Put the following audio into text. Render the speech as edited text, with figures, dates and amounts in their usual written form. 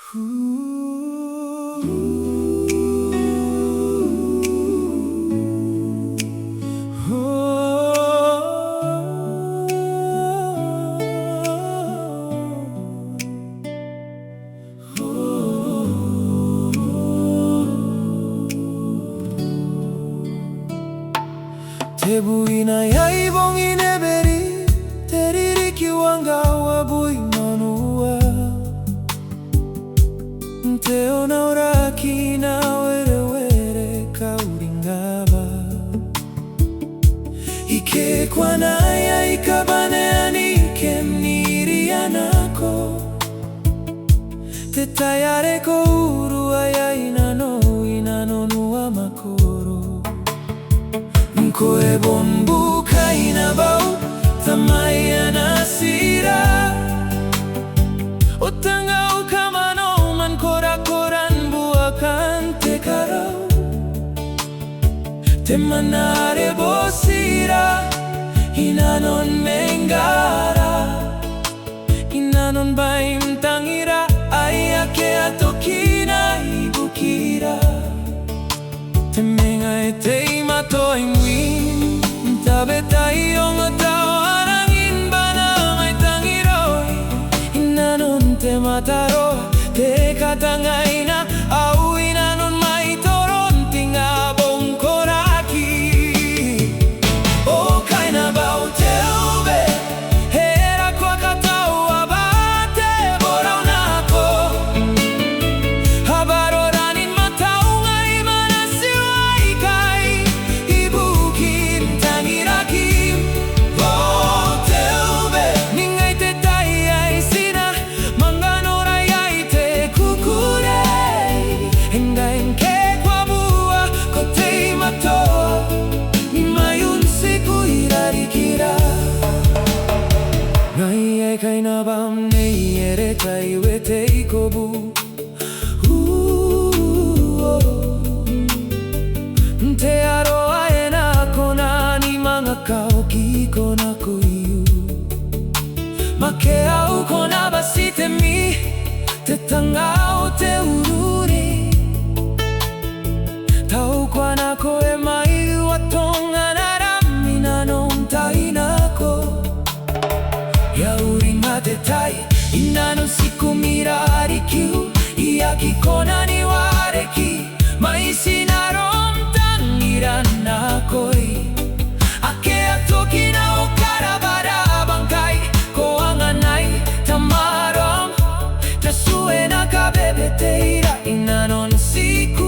Tebu'i na yaibong ineberi teririki wanga wabui manua Teo na uraki na were kauringaba Ike kwa naya ikabane anike mniri anako Tetayare ko uru aya inanonua makoro Koe bombuka inabau tamaya nasira Otanga ukamano man koran buakan tekarau Temanare bosira inanon mengara Inanon baim tangira ayake atokina ibukira Temenga etei matoi mwin Tabetai yung atao arangin banang ay tangiroi Inanon te mataro te katangay na au inanon maitoron tingabong koraki O kay na bao te ube Hera kwa katao abate borao na ako Habaro Kay na bam nei ere kay wetei kobu Te aroa e na kona ni mga kauki kona kuiu Make au kona basite mi Te tangao te ururi Tau kwa na koe mai watonga narami na non tainako Yauri matetai inano siku mirari kiu Iaki kona ni wareki Maisi na romtan irana koi Ake atoki na okarabara bangkai Koanganai tamarom Tasue na kabebeteira inanon siku